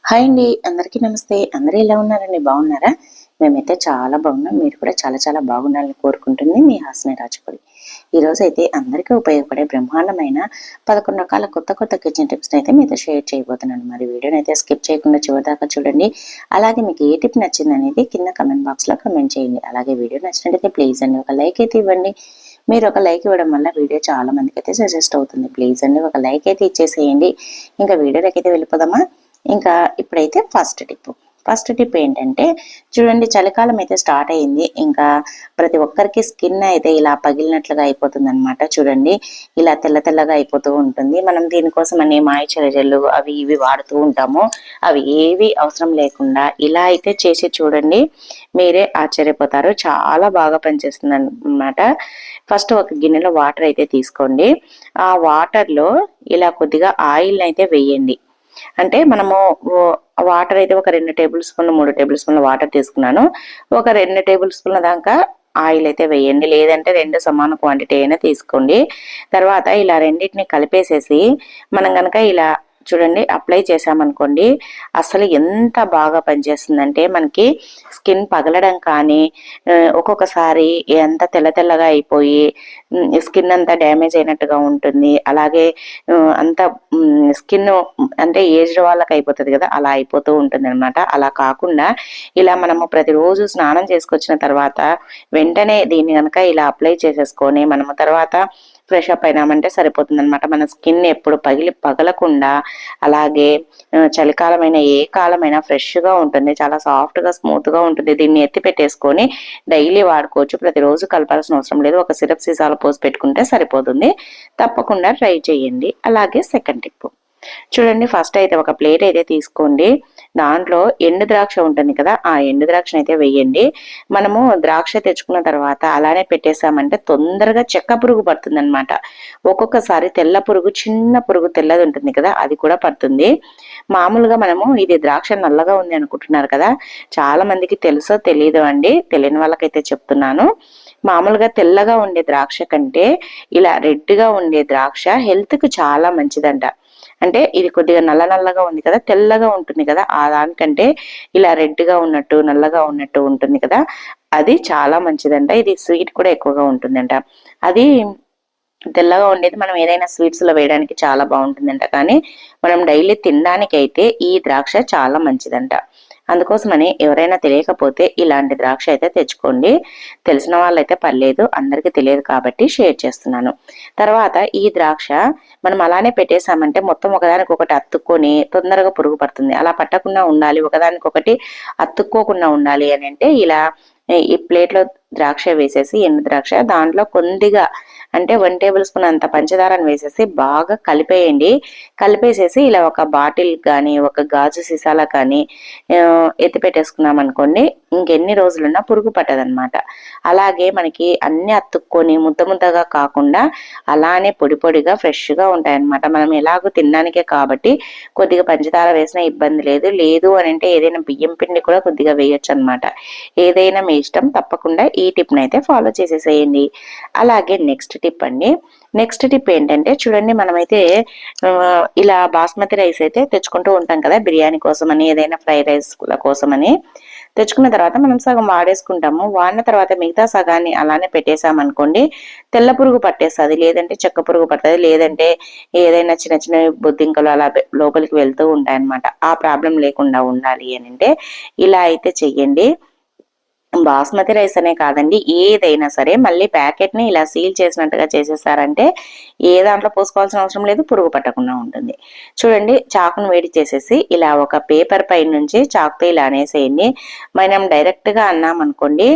Hi అండి, అందరికీ నమస్తే. అందరూ ఎలా ఉన్నారండి? బాగున్నారా? మేమైతే చాలా బాగున్నాం. మీరు కూడా చాలా చాలా బాగుండాలని కోరుకుంటుంది మీ హాస్ని రాజపూడి. ఈరోజు అయితే అందరికీ ఉపయోగపడే బ్రహ్మాండమైన 11 రకాల కొత్త కొత్త కిచెన్ టిప్స్ని అయితే మీతో షేర్ చేయబోతున్నాను. మరి వీడియోని అయితే స్కిప్ చేయకుండా చివరిదాకా చూడండి. అలాగే మీకు ఏ టిప్ నచ్చింది అనేది కింద కమెంట్ బాక్స్లో కమెంట్ చేయండి. అలాగే వీడియో నచ్చినట్టయితే ప్లీజ్ అండి ఒక లైక్ అయితే ఇవ్వండి. మీరు ఒక లైక్ ఇవ్వడం వల్ల వీడియో చాలా మందికి అయితే సజెస్ట్ అవుతుంది. ప్లీజ్ అండి ఒక లైక్ అయితే ఇచ్చేసేయండి. ఇంకా వీడియోలోకి అయితే వెళ్ళిపోదామా? ఇంకా ఇప్పుడైతే ఫస్ట్ టిప్ ఏంటంటే చూడండి, చలికాలం అయితే స్టార్ట్ అయింది. ఇంకా ప్రతి ఒక్కరికి స్కిన్ అయితే ఇలా పగిలినట్లుగా అయిపోతుంది అనమాట. చూడండి, ఇలా తెల్ల తెల్లగా అయిపోతూ ఉంటుంది. మనం దీనికోసం అనే మాయిశ్చరైజర్లు అవి ఇవి వాడుతూ ఉంటాము. అవి ఏవి అవసరం లేకుండా ఇలా అయితే చేసి చూడండి, మీరే ఆశ్చర్యపోతారు. చాలా బాగా పనిచేస్తుంది అనమాట. ఫస్ట్ ఒక గిన్నెలో వాటర్ అయితే తీసుకోండి. ఆ వాటర్లో ఇలా కొద్దిగా ఆయిల్ అయితే వేయండి. అంటే మనము వాటర్ అయితే ఒక 2 టేబుల్ స్పూన్లు 3 టేబుల్ స్పూన్ల వాటర్ తీసుకున్నాను. ఒక 2 టేబుల్ స్పూన్ల దాకా ఆయిల్ అయితే వేయండి. లేదంటే 2 సమాన క్వాంటిటీ అయినా తీసుకోండి. తర్వాత ఇలా రెండింటిని కలిపేసేసి మనం కనుక ఇలా చూడండి అప్లై చేసామనుకోండి, అసలు ఎంత బాగా పనిచేస్తుందంటే మనకి స్కిన్ పగలడం కానీ, ఒక్కొక్కసారి ఎంత తెల్ల తెల్లగా అయిపోయి స్కిన్ అంతా డ్యామేజ్ అయినట్టుగా ఉంటుంది. అలాగే అంత స్కిన్ అంటే ఏజ్డ్ వాళ్ళకి అయిపోతుంది కదా, అలా అయిపోతూ ఉంటుంది అనమాట. అలా కాకుండా ఇలా మనము ప్రతిరోజు స్నానం చేసుకొచ్చిన తర్వాత వెంటనే దీన్ని కనుక ఇలా అప్లై చేసేసుకొని మనము తర్వాత ఫ్రెష్ అప్ అయినామంటే సరిపోతుంది అనమాట. మన స్కిన్ ఎప్పుడు పగలకుండా, అలాగే చలికాలమైన ఏ కాలమైనా ఫ్రెష్ గా ఉంటుంది. చాలా సాఫ్ట్ గా స్మూత్ గా ఉంటుంది. దీన్ని ఎత్తి పెట్టేసుకొని డైలీ వాడుకోవచ్చు. ప్రతిరోజు కలపాల్సిన అవసరం లేదు. ఒక సిరప్ సీసాలో పోసి పెట్టుకుంటే సరిపోతుంది. తప్పకుండా ట్రై చేయండి. అలాగే సెకండ్ టిప్ చూడండి, ఫస్ట్ అయితే ఒక ప్లేట్ అయితే తీసుకోండి. దాంట్లో ఎండు ద్రాక్ష ఉంటుంది కదా, ఆ ఎండు ద్రాక్షను అయితే వేయండి. మనము ద్రాక్ష తెచ్చుకున్న తర్వాత అలానే పెట్టేసామంటే తొందరగా చెక్క పురుగు పడుతుంది అనమాట. ఒక్కొక్కసారి తెల్ల పురుగు, చిన్న పురుగు తెల్లది ఉంటుంది కదా, అది కూడా పడుతుంది. మామూలుగా మనము ఇది ద్రాక్ష నల్లగా ఉంది అనుకుంటున్నారు కదా, చాలా మందికి తెలుసో తెలియదు అండి. తెలియని వాళ్ళకైతే చెప్తున్నాను. మామూలుగా తెల్లగా ఉండే ద్రాక్ష కంటే ఇలా రెడ్ గా ఉండే ద్రాక్ష హెల్త్ కు చాలా మంచిదంట. అంటే ఇది కొద్దిగా నల్ల నల్లగా ఉంది కదా, తెల్లగా ఉంటుంది కదా, ఆ దానికంటే ఇలా రెడ్ గా ఉన్నట్టు నల్లగా ఉన్నట్టు ఉంటుంది కదా, అది చాలా మంచిదంట. ఇది స్వీట్ కూడా ఎక్కువగా ఉంటుందంట. అది తెల్లగా ఉండేది మనం ఏదైనా స్వీట్స్ లో వేయడానికి చాలా బాగుంటుందంట. కానీ మనం డైలీ తినడానికి అయితే ఈ ద్రాక్ష చాలా మంచిదంట. అందుకోసమని ఎవరైనా తెలియకపోతే ఇలాంటి ద్రాక్ష అయితే తెచ్చుకోండి. తెలిసిన వాళ్ళైతే పర్లేదు, అందరికీ తెలియదు కాబట్టి షేర్ చేస్తున్నాను. తర్వాత ఈ ద్రాక్ష మనం అలానే పెట్టేసామంటే మొత్తం ఒకదానికొకటి అతుక్కొని తొందరగా పురుగు పడుతుంది. అలా పట్టకుండా ఉండాలి, ఒకదానికొకటి అతుక్కోకుండా ఉండాలి అని అంటే ఇలా ఈ ప్లేట్ లో ద్రాక్ష వేసేసి, ఎండు ద్రాక్ష దాంట్లో కొద్దిగా అంటే 1 టేబుల్ స్పూన్ అంత పంచదారను వేసేసి బాగా కలిపేయండి. కలిపేసేసి ఇలా ఒక బాటిల్ కానీ ఒక గాజు సీసాల కానీ ఎత్తి పెట్టేసుకున్నాం అనుకోండి, ఇంకెన్ని రోజులున్నా పురుగు పట్టదనమాట. అలాగే మనకి అన్ని అతుక్కొని ముద్ద ముద్దగా కాకుండా అలానే పొడి పొడిగా ఫ్రెష్ గా ఉంటాయన్నమాట. మనం ఎలాగో తినడానికే కాబట్టి కొద్దిగా పంచదార వేసినా ఇబ్బంది లేదు. లేదు అని అంటే ఏదైనా బియ్యం పిండి కూడా కొద్దిగా వేయొచ్చు అనమాట. ఏదైనా మీ ఇష్టం. తప్పకుండా ఈ టిప్ అయితే ఫాలో చేసేసేయండి. అలాగే నెక్స్ట్ టిప్ అండి. నెక్స్ట్ టిప్ ఏంటంటే చూడండి, మనమైతే ఇలా బాస్మతి రైస్ అయితే తెచ్చుకుంటూ ఉంటాం కదా, బిర్యానీ కోసం అని ఏదైనా ఫ్రైడ్ రైస్ కోసం అని తెచ్చుకున్న తర్వాత మనం సగం వాడేసుకుంటాము. వాడిన తర్వాత మిగతా సగాన్ని అలానే పెట్టేసామనుకోండి, తెల్ల పురుగు పట్టేస్తుంది, లేదంటే చెక్క పురుగు పడుతుంది, లేదంటే ఏదైనా చిన్న చిన్న బొద్దింకలు అలా లోపలికి వెళ్తూ ఉంటాయన్నమాట. ఆ ప్రాబ్లం లేకుండా ఉండాలి అని అంటే ఇలా అయితే చెయ్యండి. బాస్మతి రైస్ అనే కాదండి, ఏదైనా సరే మళ్ళీ ప్యాకెట్ ని ఇలా సీల్ చేసినట్టుగా చేసేసారంటే ఏ దాంట్లో పోసుకోవాల్సిన అవసరం లేదు, పురుగు పట్టకుండా ఉంటుంది. చూడండి, చాకును వేడి చేసేసి ఇలా ఒక పేపర్ పై నుంచి చాకుతో ఇలా అనేసేయండి. మనం డైరెక్ట్ గా అన్నాం అనుకోండి,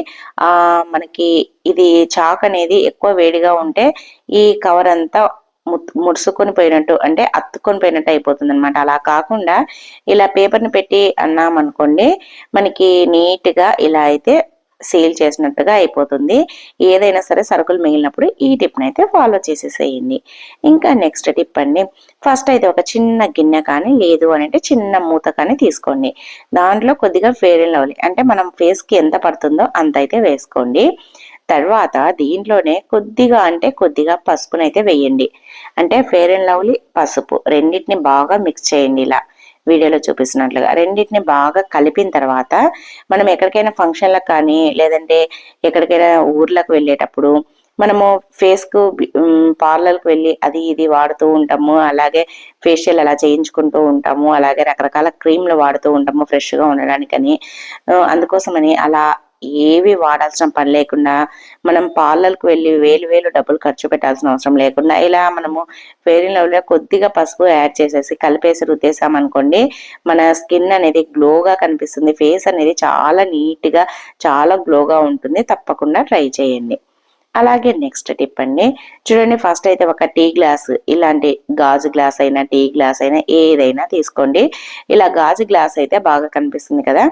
మనకి ఇది చాక్ అనేది ఎక్కువ వేడిగా ఉంటే ఈ కవర్ అంతా ముడుసుకొని పోయినట్టు అంటే అత్తుకొని పోయినట్టు అయిపోతుంది అనమాట. అలా కాకుండా ఇలా పేపర్ ని పెట్టి అన్నాం అనుకోండి, మనకి నీట్ గా ఇలా అయితే సేల్ చేసినట్టుగా అయిపోతుంది. ఏదైనా సరే సరుకులు మిగిలినప్పుడు ఈ టిప్ అయితే ఫాలో చేసేసేయండి. ఇంకా నెక్స్ట్ టిప్ అండి, ఫస్ట్ అయితే ఒక చిన్న గిన్నె కానీ లేదు అని అంటే చిన్న మూత కానీ తీసుకోండి. దాంట్లో కొద్దిగా ఫెయిర్ అండ్ లవ్లీ అంటే మనం ఫేస్ కి ఎంత పడుతుందో అంత అయితే వేసుకోండి. తర్వాత దీంట్లోనే కొద్దిగా అంటే కొద్దిగా పసుపునైతే వేయండి. అంటే ఫెయిర్ అండ్ లవ్లీ పసుపు రెండింటిని బాగా మిక్స్ చేయండి. ఇలా వీడియోలో చూపిస్తున్నట్లుగా రెండింటిని బాగా కలిపిన తర్వాత మనం ఎక్కడికైనా ఫంక్షన్లకు కానీ లేదంటే ఎక్కడికైనా ఊర్లకు వెళ్ళేటప్పుడు మనము ఫేస్కు పార్లర్కి వెళ్ళి అది ఇది వాడుతూ ఉంటాము. అలాగే ఫేషియల్ అలా చేయించుకుంటూ ఉంటాము. అలాగే రకరకాల క్రీమ్లు వాడుతూ ఉంటాము ఫ్రెష్గా ఉండడానికని. అందుకోసమని అలా ఏవి వాడాల్సిన పని లేకుండా మనం పార్లర్కి వెళ్ళి వేలు వేలు డబ్బులు ఖర్చు పెట్టాల్సిన అవసరం లేకుండా ఇలా మనము ఫెయిర్ అండ్ లవ్లీలో కొద్దిగా పసుపు యాడ్ చేసేసి కలిపేసి రుద్దేశామనుకోండి, మన స్కిన్ అనేది గ్లోగా కనిపిస్తుంది. ఫేస్ అనేది చాలా నీట్గా చాలా గ్లోగా ఉంటుంది. తప్పకుండా ట్రై చేయండి. అలాగే నెక్స్ట్ టిప్ అండి, చూడండి ఫస్ట్ అయితే ఒక టీ గ్లాస్, ఇలాంటి గాజు గ్లాస్ అయినా టీ గ్లాస్ అయినా ఏదైనా తీసుకోండి. ఇలా గాజు గ్లాస్ అయితే బాగా కనిపిస్తుంది కదా.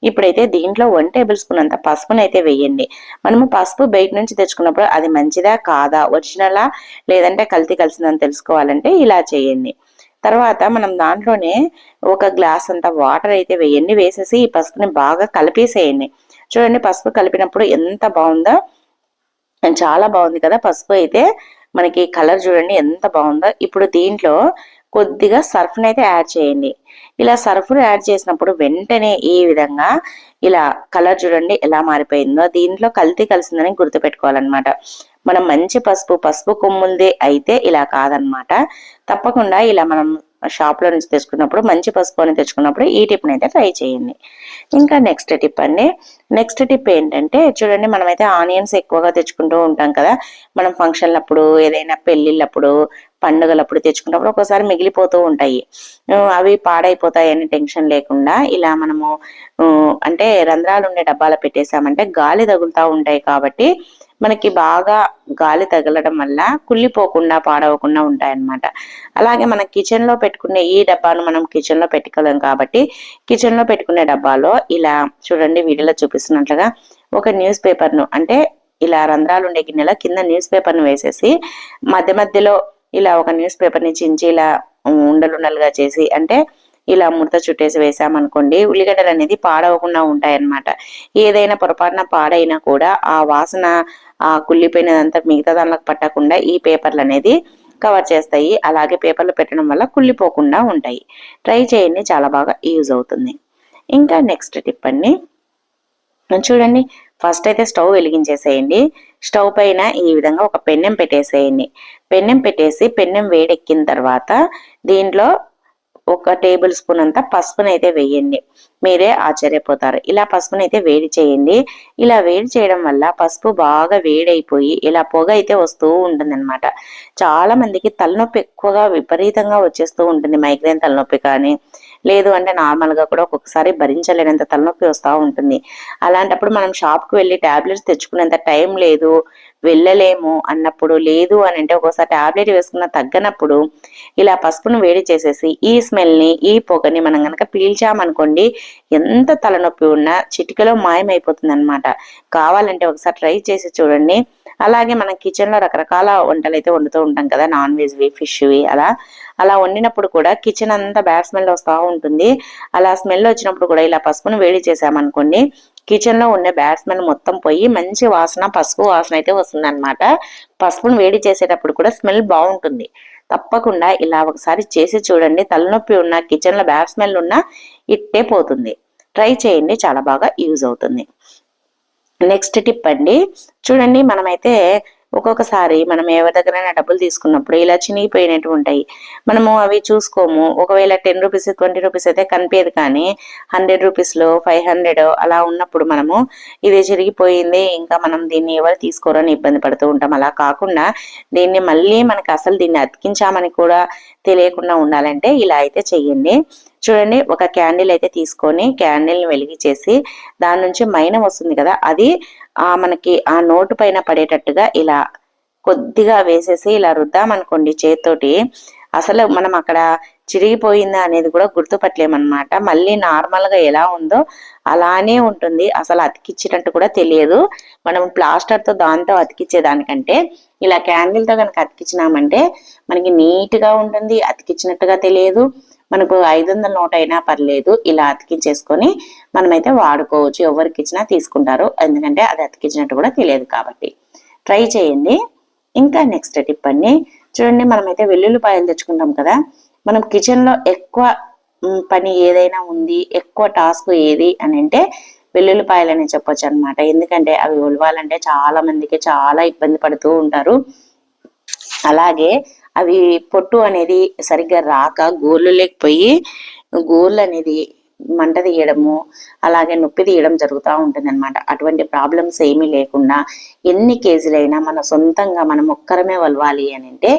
ఇప్పుడైతే దీంట్లో 1 టేబుల్ స్పూన్ అంత పసుపునైతే వేయండి. మనము పసుపు బయట నుంచి తెచ్చుకున్నప్పుడు అది మంచిదా కాదా, ఒరిజినలా లేదంటే కల్తీ కలిసిందని తెలుసుకోవాలంటే ఇలా చేయండి. తర్వాత మనం దాంట్లోనే ఒక గ్లాస్ అంత వాటర్ అయితే వేయండి. వేసేసి ఈ పసుపుని బాగా కలిపేసేయండి. చూడండి పసుపు కలిపినప్పుడు ఎంత బాగుందో, చాలా బాగుంది కదా. పసుపు అయితే మనకి కలర్ చూడండి ఎంత బాగుందో. ఇప్పుడు దీంట్లో కొద్దిగా సర్ఫ్ని అయితే యాడ్ చేయండి. ఇలా సర్ఫ్ను యాడ్ చేసినప్పుడు వెంటనే ఈ విధంగా ఇలా కలర్ చూడండి ఎలా మారిపోయిందో. దీంట్లో కల్తీ కలిసిందని గుర్తుపెట్టుకోవాలన్నమాట. మనం మంచి పసుపు కొమ్ములదే అయితే ఇలా కాదనమాట. తప్పకుండా ఇలా మనం షాప్ లో నుంచి తెచ్చుకున్నప్పుడు మంచి పసుపు అని తెచ్చుకున్నప్పుడు ఈ టిప్ని అయితే ట్రై చేయండి. ఇంకా నెక్స్ట్ టిప్ అండి, నెక్స్ట్ టిప్ ఏంటంటే చూడండి మనమైతే ఆనియన్స్ ఎక్కువగా తెచ్చుకుంటూ ఉంటాం కదా. మనం ఫంక్షన్లప్పుడు ఏదైనా పెళ్లిళ్ళప్పుడు పండుగలప్పుడు తెచ్చుకున్నప్పుడు ఒకసారి మిగిలిపోతూ ఉంటాయి. అవి పాడైపోతాయని టెన్షన్ లేకుండా ఇలా మనము అంటే రంధ్రాలు ఉండే డబ్బాలో పెట్టేసామంటే గాలి తగులుతూ ఉంటాయి కాబట్టి మనకి బాగా గాలి తగలడం వల్ల కుళ్ళిపోకుండా పాడవకుండా ఉంటాయన్నమాట. అలాగే మన కిచెన్ లో పెట్టుకునే ఈ డబ్బాను మనం కిచెన్ లో పెట్టుకోలేం కాబట్టి కిచెన్ లో పెట్టుకునే డబ్బాలో ఇలా చూడండి వీడియోలో చూపిస్తున్నట్లుగా ఒక న్యూస్ పేపర్ను, అంటే ఇలా రంధ్రాలు ఉండే గిన్నెలో కింద న్యూస్ పేపర్ను వేసేసి మధ్య మధ్యలో ఇలా ఒక న్యూస్ పేపర్ని చించి ఇలా ఉండలుండలుగా చేసి అంటే ఇలా ముడత చుట్టేసి వేసామనుకోండి, ఉల్లిగడ్డలు అనేది పాడవకుండా ఉంటాయన్నమాట. ఏదైనా పొరపాటున పాడైనా కూడా ఆ వాసన ఆ కుళ్ళిపోయినదంతా మిగతా దానిలోకి పట్టకుండా ఈ పేపర్లు అనేది కవర్ చేస్తాయి. అలాగే పేపర్లు పెట్టడం వల్ల కుళ్ళిపోకుండా ఉంటాయి. ట్రై చేయండి, చాలా బాగా యూజ్ అవుతుంది. ఇంకా నెక్స్ట్ టిప్ అండి, చూడండి ఫస్ట్ అయితే స్టవ్ వెలిగించేసేయండి. స్టవ్ పైన ఈ విధంగా ఒక పెన్నెం పెట్టేసేయండి. పెన్నెం పెట్టేసి పెన్నెం వేడెక్కిన తర్వాత దీంట్లో 1 టేబుల్ స్పూన్ అంతా పసుపునైతే వేయండి. మీరే ఆశ్చర్యపోతారు. ఇలా పసుపునైతే వేడి చేయండి. ఇలా వేడి చేయడం వల్ల పసుపు బాగా వేడైపోయి ఇలా పొగ అయితే వస్తూ ఉంటుందన్నమాట. చాలా మందికి తలనొప్పి ఎక్కువగా విపరీతంగా వచ్చేస్తూ ఉంటుంది. మైగ్రేన్ తలనొప్పి కానీ లేదు అంటే నార్మల్ గా కూడా ఒక్కొక్కసారి భరించలేనంత తలనొప్పి వస్తూ ఉంటుంది. అలాంటప్పుడు మనం షాప్ కు వెళ్ళి టాబ్లెట్స్ తెచ్చుకునేంత టైం లేదు, వెళ్ళలేము అన్నప్పుడు, లేదు అని అంటే ఒక్కోసారి టాబ్లెట్ వేసుకున్న తగ్గనప్పుడు ఇలా పసుపును వేడి చేసేసి ఈ స్మెల్ ని ఈ పొగని మనం గనక పీల్చామనుకోండి, ఎంత తలనొప్పి ఉన్నా చిటికలో మాయమైపోతుంది అనమాట. కావాలంటే ఒకసారి ట్రై చేసి చూడండి. అలాగే మనం కిచెన్ లో రకరకాల వంటలు అయితే వండుతూ ఉంటాం కదా, నాన్ వెజ్వి ఫిష్వి అలా వండినప్పుడు కూడా కిచెన్ అంతా బ్యాడ్ స్మెల్ వస్తూ ఉంటుంది. అలా స్మెల్ వచ్చినప్పుడు కూడా ఇలా పసుపును వేడి చేసామనుకోండి, కిచెన్ లో ఉండే బ్యాడ్ స్మెల్ మొత్తం పోయి మంచి వాసన పసుపు వాసన అయితే వస్తుంది అనమాట. పసుపును వేడి చేసేటప్పుడు కూడా స్మెల్ బాగుంటుంది. తప్పకుండా ఇలా ఒకసారి చేసి చూడండి. తలనొప్పి ఉన్న కిచెన్ లో బ్యాడ్ స్మెల్ ఉన్నా ఇట్టే పోతుంది. ట్రై చేయండి, చాలా బాగా యూజ్ అవుతుంది. నెక్స్ట్ టిప్ అండి, చూడండి మనమైతే ఒక్కొక్కసారి మనం ఎవరి దగ్గరైనా డబ్బులు తీసుకున్నప్పుడు ఇలా చినిగిపోయినట్టు ఉంటాయి. మనము అవి చూసుకోము. ఒకవేళ 10 రూపీస్ 20 రూపీస్ అయితే కనిపించదు, కానీ 100 రూపీస్లో 500 అలా ఉన్నప్పుడు మనము ఇది చిరిగిపోయింది ఇంకా మనం దీన్ని ఎవరు తీసుకోరని ఇబ్బంది పడుతూ ఉంటాం. అలా కాకుండా దీన్ని మళ్ళీ మనకి అసలు దీన్ని అతికించామని కూడా తెలియకుండా ఉండాలంటే ఇలా అయితే చెయ్యండి. చూడండి ఒక క్యాండిల్ అయితే తీసుకొని క్యాండిల్ ని వెలిగించేసి దాని నుంచి మైనం వస్తుంది కదా, అది మనకి ఆ నోటు పైన పడేటట్టుగా ఇలా కొద్దిగా వేసేసి ఇలా రుద్దామనుకోండి చేతితోటి, అసలు మనం అక్కడ చిరిగిపోయిందా అనేది కూడా గుర్తుపట్టలేమన్నమాట. మళ్ళీ నార్మల్ గా ఎలా ఉందో అలానే ఉంటుంది. అసలు అతికిచ్చినట్టు కూడా తెలియదు. మనం ప్లాస్టర్ తో దాంతో అతికిచ్చే దానికంటే ఇలా క్యాండిల్ తో కనుక అతికించినామంటే మనకి నీట్ గా ఉంటుంది, అతికిచ్చినట్టుగా తెలియదు. మనకు 500 నోట్ అయినా పర్లేదు, ఇలా అతికించేసుకొని మనమైతే వాడుకోవచ్చు. ఎవరికి ఇచ్చినా తీసుకుంటారు, ఎందుకంటే అది అతికించినట్టు కూడా తెలియదు కాబట్టి. ట్రై చేయండి. ఇంకా నెక్స్ట్ టిప్ అండి, చూడండి మనమైతే వెల్లుల్లిపాయలు తెచ్చుకుంటాం కదా, మనం కిచెన్ లో ఎక్కువ పని ఏదైనా ఉంది, ఎక్కువ టాస్క్ ఏది అని అంటే వెల్లుల్లిపాయలని చెప్పొచ్చు అనమాట. ఎందుకంటే అవి ఒలవాలంటే చాలా మందికి చాలా ఇబ్బంది పడుతూ ఉంటారు. అలాగే అవి పొట్టు అనేది సరిగ్గా రాక గోర్లు లేకపోయి గోర్లు అనేది మంట తీయడము, అలాగే నొప్పి తీయడం జరుగుతూ ఉంటుంది అనమాట. అటువంటి ప్రాబ్లమ్స్ ఏమీ లేకుండా ఎన్ని కేజీలైనా మన సొంతంగా మనం ఒక్కరమే వలవాలి అని అంటే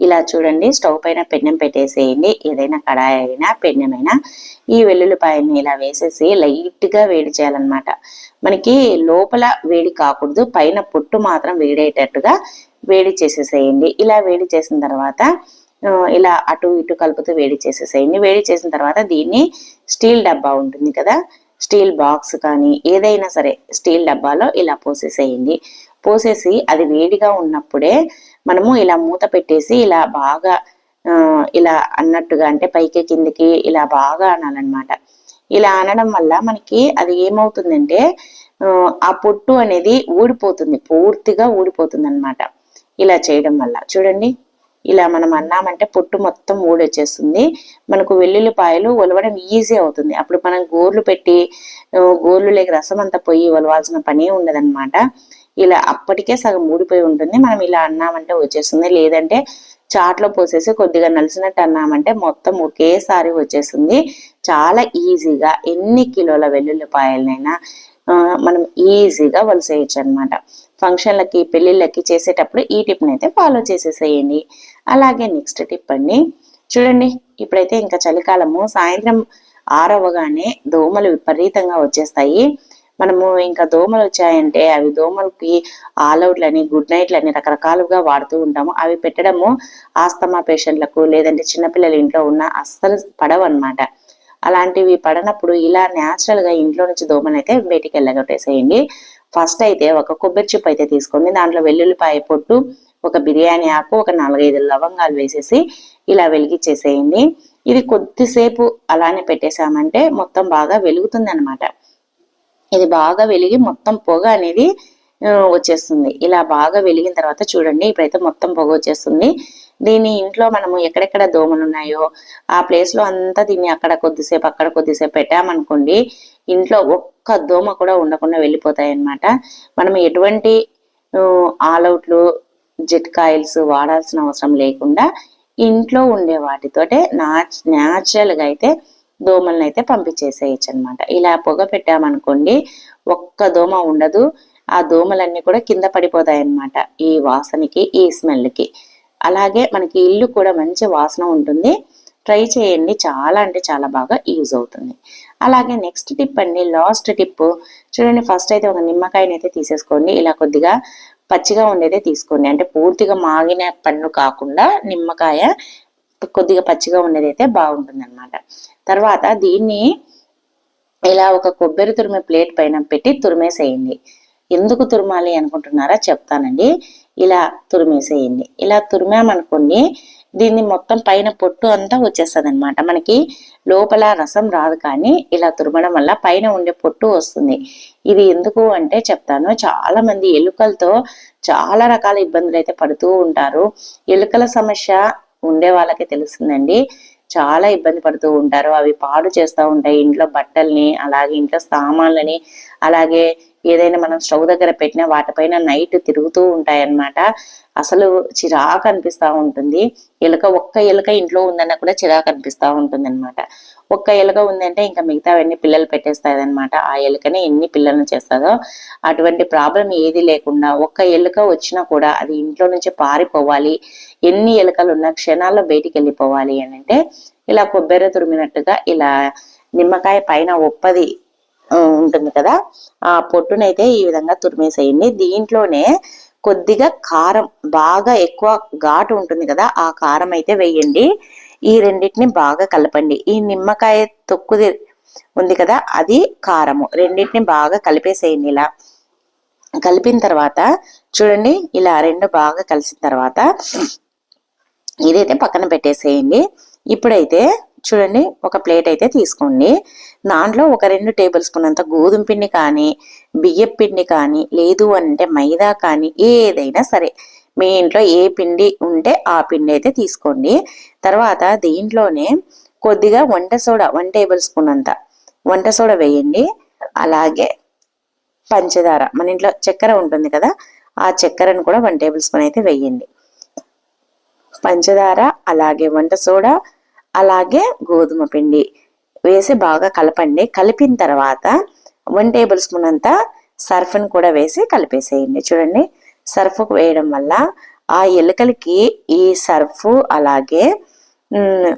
ఇలా చూడండి, స్టవ్ పైన పెన్నెం పెట్టేసేయండి. ఏదైనా కడాయి అయినా పెన్నెమైనా ఈ వెల్లుల్లిపాయల్ని ఇలా వేసేసి లైట్ గా వేడి చేయాలన్నమాట. మనకి లోపల వేడి కాకూడదు, పైన పొట్టు మాత్రం వేడేటట్టుగా వేడి చేసేసేయండి. ఇలా వేడి చేసిన తర్వాత ఇలా అటు ఇటు కలుపుతూ వేడి చేసేసేయండి. వేడి చేసిన తర్వాత దీన్ని స్టీల్ డబ్బా ఉంటుంది కదా, స్టీల్ బాక్స్ కానీ ఏదైనా సరే స్టీల్ డబ్బాలో ఇలా పోసేసేయండి. పోసేసి అది వేడిగా ఉన్నప్పుడే మనము ఇలా మూత పెట్టేసి ఇలా బాగా ఇలా అన్నట్టుగా, అంటే పైకి కిందికి ఇలా బాగా అనాలన్నమాట. ఇలా అనడం వల్ల మనకి అది ఏమవుతుందంటే ఆ పొట్టు అనేది ఊడిపోతుంది, పూర్తిగా ఊడిపోతుంది అనమాట. ఇలా చేయడం వల్ల చూడండి, ఇలా మనం అన్నామంటే పొట్టు మొత్తం ఊడొచ్చేస్తుంది. మనకు వెల్లుల్లిపాయలు ఒలవడం ఈజీ అవుతుంది. అప్పుడు మనం గోర్లు పెట్టి గోర్లు లేక రసం అంతా పొయ్యి ఒలవాల్సిన పనే ఉండదన్నమాట. ఇలా అప్పటికే సగం ఊడిపోయి ఉంటుంది. మనం ఇలా అన్నామంటే వచ్చేస్తుంది. లేదంటే చాట్లో పోసేసి కొద్దిగా నలిసినట్టు అన్నామంటే మొత్తం ఒకేసారి వచ్చేస్తుంది. చాలా ఈజీగా ఎన్ని కిలోల వెల్లుల్లిపాయలనైనా మనం ఈజీగా వలసేయచ్చు అనమాట. ఫంక్షన్లకి పెళ్లిళ్ళకి చేసేటప్పుడు ఈ టిప్ని అయితే ఫాలో చేసేసేయండి. అలాగే నెక్స్ట్ టిప్ అండి, చూడండి ఇప్పుడైతే ఇంకా చలికాలము, సాయంత్రం 6 అవ్వగానే దోమలు విపరీతంగా వచ్చేస్తాయి. మనము ఇంకా దోమలు వచ్చాయంటే అవి దోమలకి ఆల్అవుట్లని, గుడ్ నైట్లని రకరకాలుగా వాడుతూ ఉంటాము. అవి పెట్టడము ఆస్తమా పేషెంట్లకు లేదంటే చిన్నపిల్లల ఇంట్లో ఉన్న అస్సలు పడవన్నమాట. అలాంటివి పడనప్పుడు ఇలా న్యాచురల్ గా ఇంట్లో నుంచి దోమలు అయితే బయటికి వెళ్ళగొట్టేసేయండి. ఫస్ట్ అయితే ఒక కొబ్బరి చిప్ అయితే తీసుకోండి, దాంట్లో వెల్లుల్లిపాయ పొట్టు, ఒక బిర్యానీ ఆకు, ఒక 4-5 లవంగాలు వేసేసి ఇలా వెలిగించేసేయండి. ఇది కొద్దిసేపు అలానే పెట్టేసామంటే మొత్తం బాగా వెలుగుతుంది అనమాట. ఇది బాగా వెలిగి మొత్తం పొగ అనేది వచ్చేస్తుంది. ఇలా బాగా వెలిగిన తర్వాత చూడండి, ఇప్పుడైతే మొత్తం పొగ వచ్చేస్తుంది. దీన్ని ఇంట్లో మనము ఎక్కడెక్కడ దోమలు ఉన్నాయో ఆ ప్లేస్ లో అంతా దీన్ని అక్కడ కొద్దిసేపు అక్కడ కొద్దిసేపు పెట్టామనుకోండి, ఇంట్లో ఒక్క దోమ కూడా ఉండకుండా వెళ్ళిపోతాయి అన్నమాట. మనం ఎటువంటి ఆల్అవుట్లు, జెట్ కాయిల్స్ వాడాల్సిన అవసరం లేకుండా ఇంట్లో ఉండే వాటితోటే న్యాచురల్ గా అయితే దోమలను అయితే పంపించేసేయచ్చు అనమాట. ఇలా పొగ పెట్టామనుకోండి ఒక్క దోమ ఉండదు. ఆ దోమలన్నీ కూడా కింద పడిపోతాయి అన్నమాట ఈ వాసనకి, ఈ స్మెల్కి. అలాగే మనకి ఇల్లు కూడా మంచి వాసన ఉంటుంది. ట్రై చేయండి, చాలా అంటే చాలా బాగా యూజ్ అవుతుంది. అలాగే నెక్స్ట్ టిప్ అండి, లాస్ట్ టిప్ చూడండి. ఫస్ట్ అయితే ఒక నిమ్మకాయని అయితే తీసేసుకోండి. ఇలా కొద్దిగా పచ్చిగా ఉండేదే తీసుకోండి, అంటే పూర్తిగా మాగిన పండు కాకుండా నిమ్మకాయ కొద్దిగా పచ్చిగా ఉండేది అయితే బాగుంటుంది అనమాట. తర్వాత దీన్ని ఇలా ఒక కొబ్బరి తురిమే ప్లేట్ పైన పెట్టి తురిమేసేయండి. ఎందుకు తురమాలి అనుకుంటున్నారా చెప్తానండి. ఇలా తురిమేసేయండి. ఇలా తురిమామనుకోండి దీన్ని మొత్తం పైన పొట్టు అంతా వచ్చేస్తుంది అనమాట. మనకి లోపల రసం రాదు, కానీ ఇలా తురమడం వల్ల పైన ఉండే పొట్టు వస్తుంది. ఇది ఎందుకు అంటే చెప్తాను. చాలా మంది ఎలుకలతో చాలా రకాల ఇబ్బందులు అయితే పడుతూ ఉంటారు. ఎలుకల సమస్య ఉండే వాళ్ళకి తెలుస్తుందండి. చాలా ఇబ్బంది పడుతూ ఉంటారు. అవి పాడు చేస్తూ ఉంటాయి ఇంట్లో బట్టల్ని, అలాగే ఇంట్లో సామాన్లని, అలాగే ఏదైనా మనం స్టవ్ దగ్గర పెట్టినా వాటిపైన నైట్ తిరుగుతూ ఉంటాయి అన్నమాట. అసలు చిరాకు అనిపిస్తూ ఉంటుంది. ఒక్క ఎలుక ఇంట్లో ఉందన్నా కూడా చిరాకు అనిపిస్తూ ఉంటుంది అనమాట. ఒక్క ఎలుక ఉందంటే ఇంకా మిగతావన్నీ పిల్లలు పెట్టేస్తాయి అనమాట. ఆ ఎలుకనే ఎన్ని పిల్లలను చేస్తుందో. అటువంటి ప్రాబ్లం ఏది లేకుండా ఒక్క ఎలుక వచ్చినా కూడా అది ఇంట్లో నుంచి పారిపోవాలి, ఎన్ని ఎలుకలు ఉన్నా క్షణాల్లో బయటికి వెళ్ళిపోవాలి అని అంటే ఇలా కొబ్బరి తురిమినట్టుగా ఇలా నిమ్మకాయ పైన ఒప్పది ఉంటుంది కదా, ఆ పొట్టునైతే ఈ విధంగా తురిమేసేయండి. దీంట్లోనే కొద్దిగా కారం, బాగా ఎక్కువ ఘాటు ఉంటుంది కదా, ఆ కారం అయితే వేయండి. ఈ రెండింటిని బాగా కలపండి. ఈ నిమ్మకాయ తొక్కుది ఉంది కదా, అది కారము, రెండింటిని బాగా కలిపేసేయండి. ఇలా కలిపిన తర్వాత చూడండి, ఇలా రెండు బాగా కలిసిన తర్వాత ఇదైతే పక్కన పెట్టేసేయండి. ఇప్పుడైతే చూడండి, ఒక ప్లేట్ అయితే తీసుకోండి. దాంట్లో ఒక 2 టేబుల్ స్పూన్ అంత గోధుమ పిండి కానీ, బియ్యం పిండి కానీ, లేదు అంటే మైదా కానీ, ఏదైనా సరే మీ ఇంట్లో ఏ పిండి ఉంటే ఆ పిండి అయితే తీసుకోండి. తర్వాత దీంట్లోనే కొద్దిగా వంట సోడా 1 టేబుల్ స్పూన్ అంత వంట సోడా వేయండి. అలాగే పంచదార, మన ఇంట్లో చక్కెర ఉంటుంది కదా, ఆ చక్కెరను కూడా 1 టేబుల్ స్పూన్ అయితే వేయండి. పంచదార, అలాగే వంట సోడా, అలాగే గోధుమ పిండి వేసి బాగా కలపండి. కలిపిన తర్వాత 1 టేబుల్ స్పూన్ అంతా సర్ఫ్ని కూడా వేసి కలిపేసేయండి. చూడండి, సర్ఫ్ వేయడం వల్ల ఆ ఎలుకలకి ఈ సర్ఫ్ అలాగే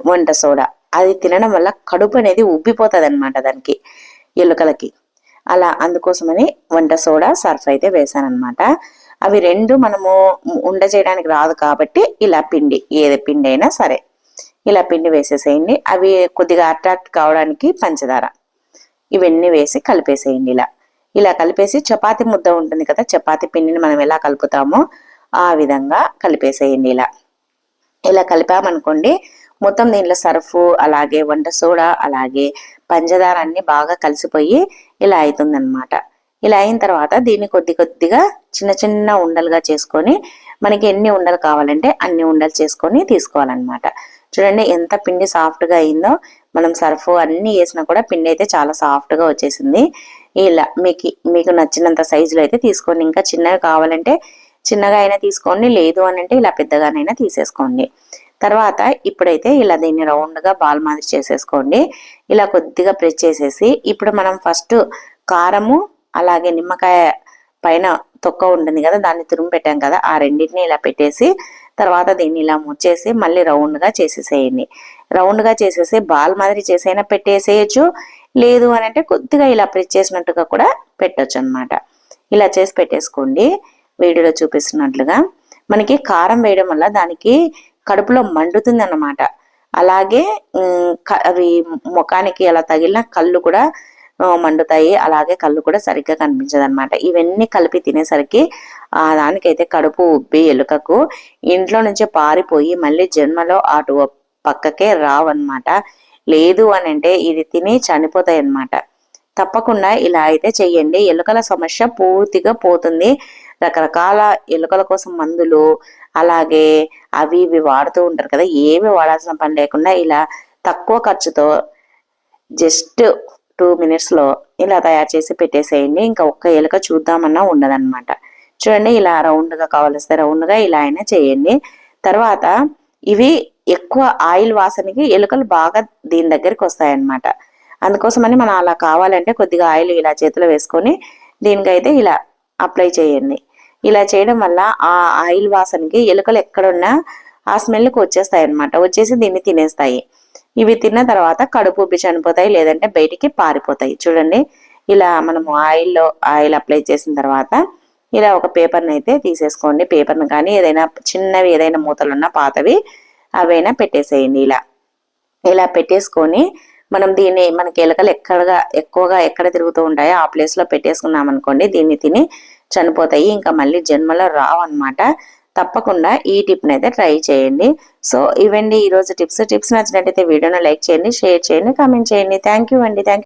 వంట సోడా అది తినడం వల్ల కడుపు అనేది ఉబ్బిపోతుంది అనమాట దానికి, ఎలుకలకి. అలా అందుకోసమని వంట సోడా, సర్ఫ్ అయితే వేసానమాట. అవి రెండు మనము ఉండ చేయడానికి రాదు కాబట్టి ఇలా పిండి, ఏది పిండి అయినా సరే ఇలా పిండి వేసేసేయండి. అవి కొద్దిగా అట్రాక్ట్ కావడానికి పంచదార, ఇవన్నీ వేసి కలిపేసేయండి. ఇలా కలిపేసి చపాతి ముద్ద ఉంటుంది కదా, చపాతి పిండిని మనం ఎలా కలుపుతామో ఆ విధంగా కలిపేసేయండి. ఇలా కలిపామనుకోండి, మొత్తం దీంట్లో సర్ఫ్ అలాగే వంట సోడా అలాగే పంచదార అన్ని బాగా కలిసిపోయి ఇలా అవుతుందన్నమాట. ఇలా అయిన తర్వాత దీన్ని కొద్దిగా చిన్న చిన్న ఉండలుగా చేసుకొని, మనకి ఎన్ని ఉండలు కావాలంటే అన్ని ఉండలు చేసుకొని తీసుకోవాలన్నమాట. చూడండి ఎంత పిండి సాఫ్ట్గా అయిందో. మనం సర్ఫ్ అన్ని వేసినా కూడా పిండి అయితే చాలా సాఫ్ట్గా వచ్చేసింది. ఇలా మీకు నచ్చినంత సైజులో అయితే తీసుకోండి. ఇంకా చిన్నగా కావాలంటే చిన్నగా అయినా తీసుకోండి, లేదు అని అంటే ఇలా పెద్దగానైనా తీసేసుకోండి. తర్వాత ఇప్పుడైతే ఇలా దీన్ని రౌండ్గా బాల్ మాదిరి చేసేసుకోండి. ఇలా కొద్దిగా ప్రెస్ చేసేసి, ఇప్పుడు మనం ఫస్ట్ కారము అలాగే నిమ్మకాయ పైన తొక్క ఉంటుంది కదా, దాన్ని తురుము పెట్టాం కదా, ఆ రెండింటిని ఇలా పెట్టేసి తర్వాత దీన్ని ఇలా ముచ్చేసి మళ్ళీ రౌండ్గా చేసేసేయండి. రౌండ్గా చేసేసి బాల్ మాదిరి చేసైనా పెట్టేసేయచ్చు, లేదు అని అంటే కొద్దిగా ఇలా ప్రెస్ చేసినట్టుగా కూడా పెట్టచ్చు అనమాట. ఇలా చేసి పెట్టేసుకోండి. వీడియోలో చూపిస్తున్నట్లుగా మనకి కారం వేయడం వల్ల దానికి కడుపులో మండుతుంది అన్నమాట. అలాగే అవి ముఖానికి అలా తగిలిన కళ్ళు కూడా మండుతాయి, అలాగే కళ్ళు కూడా సరిగ్గా కనిపించదు అనమాట. ఇవన్నీ కలిపి తినేసరికి దానికైతే కడుపు ఉబ్బి ఎలుకకు ఇంట్లో నుంచి పారిపోయి మళ్ళీ జన్మలో అటు పక్కకే రావన్నమాట. లేదు అని అంటే ఇది తిని చనిపోతాయి అన్నమాట. తప్పకుండా ఇలా అయితే చెయ్యండి, ఎలుకల సమస్య పూర్తిగా పోతుంది. రకరకాల ఎలుకల కోసం మందులు అలాగే అవి ఇవి వాడుతూ ఉంటారు కదా, ఏమి వాడాల్సిన పని లేకుండా ఇలా తక్కువ ఖర్చుతో జస్ట్ 2 minutesలో ఇలా తయారు చేసి పెట్టేసేయండి. ఇంకా ఒక్క ఎలుక చూద్దామన్నా ఉండదన్నమాట. చూడండి, ఇలా రౌండ్గా కావలిస్తే రౌండ్గా ఇలా అయినా చేయండి. తర్వాత ఇవి ఎక్కువ ఆయిల్ వాసనకి ఎలుకలు బాగా దీని దగ్గరికి వస్తాయన్నమాట. అందుకోసమని మనం అలా కావాలంటే కొద్దిగా ఆయిల్ ఇలా చేతిలో వేసుకొని దీనికైతే ఇలా అప్లై చేయండి. ఇలా చేయడం వల్ల ఆ ఆయిల్ వాసనకి ఎలుకలు ఎక్కడున్నా ఆ స్మెల్కి వచ్చేస్తాయి అన్నమాట. వచ్చేసి దీన్ని తినేస్తాయి. ఇవి తిన్న తర్వాత కడుపు ఉబ్బి చనిపోతాయి, లేదంటే బయటికి పారిపోతాయి. చూడండి, ఇలా మనము ఆయిల్ అప్లై చేసిన తర్వాత ఇలా ఒక పేపర్ని అయితే తీసేసుకోండి. పేపర్ని కానీ ఏదైనా చిన్నవి ఏదైనా మూతలున్నా పాతవి అవైనా పెట్టేసేయండి. ఇలా పెట్టేసుకొని మనం దీన్ని, మనకి ఎలుకలు ఎక్కువగా ఎక్కడ తిరుగుతూ ఉంటాయో ఆ ప్లేస్లో పెట్టేసుకున్నాం అనుకోండి, దీన్ని తిని చనిపోతాయి, ఇంకా మళ్ళీ జన్మలో రావన్నమాట. తప్పకుండా ఈ టిప్ని అయితే ట్రై చేయండి. సో ఇవండి ఈరోజు టిప్స్ నచ్చినట్టయితే వీడియోను లైక్ చేయండి, షేర్ చేయండి, కామెంట్ చేయండి. థ్యాంక్ యూ అండి. Thank you.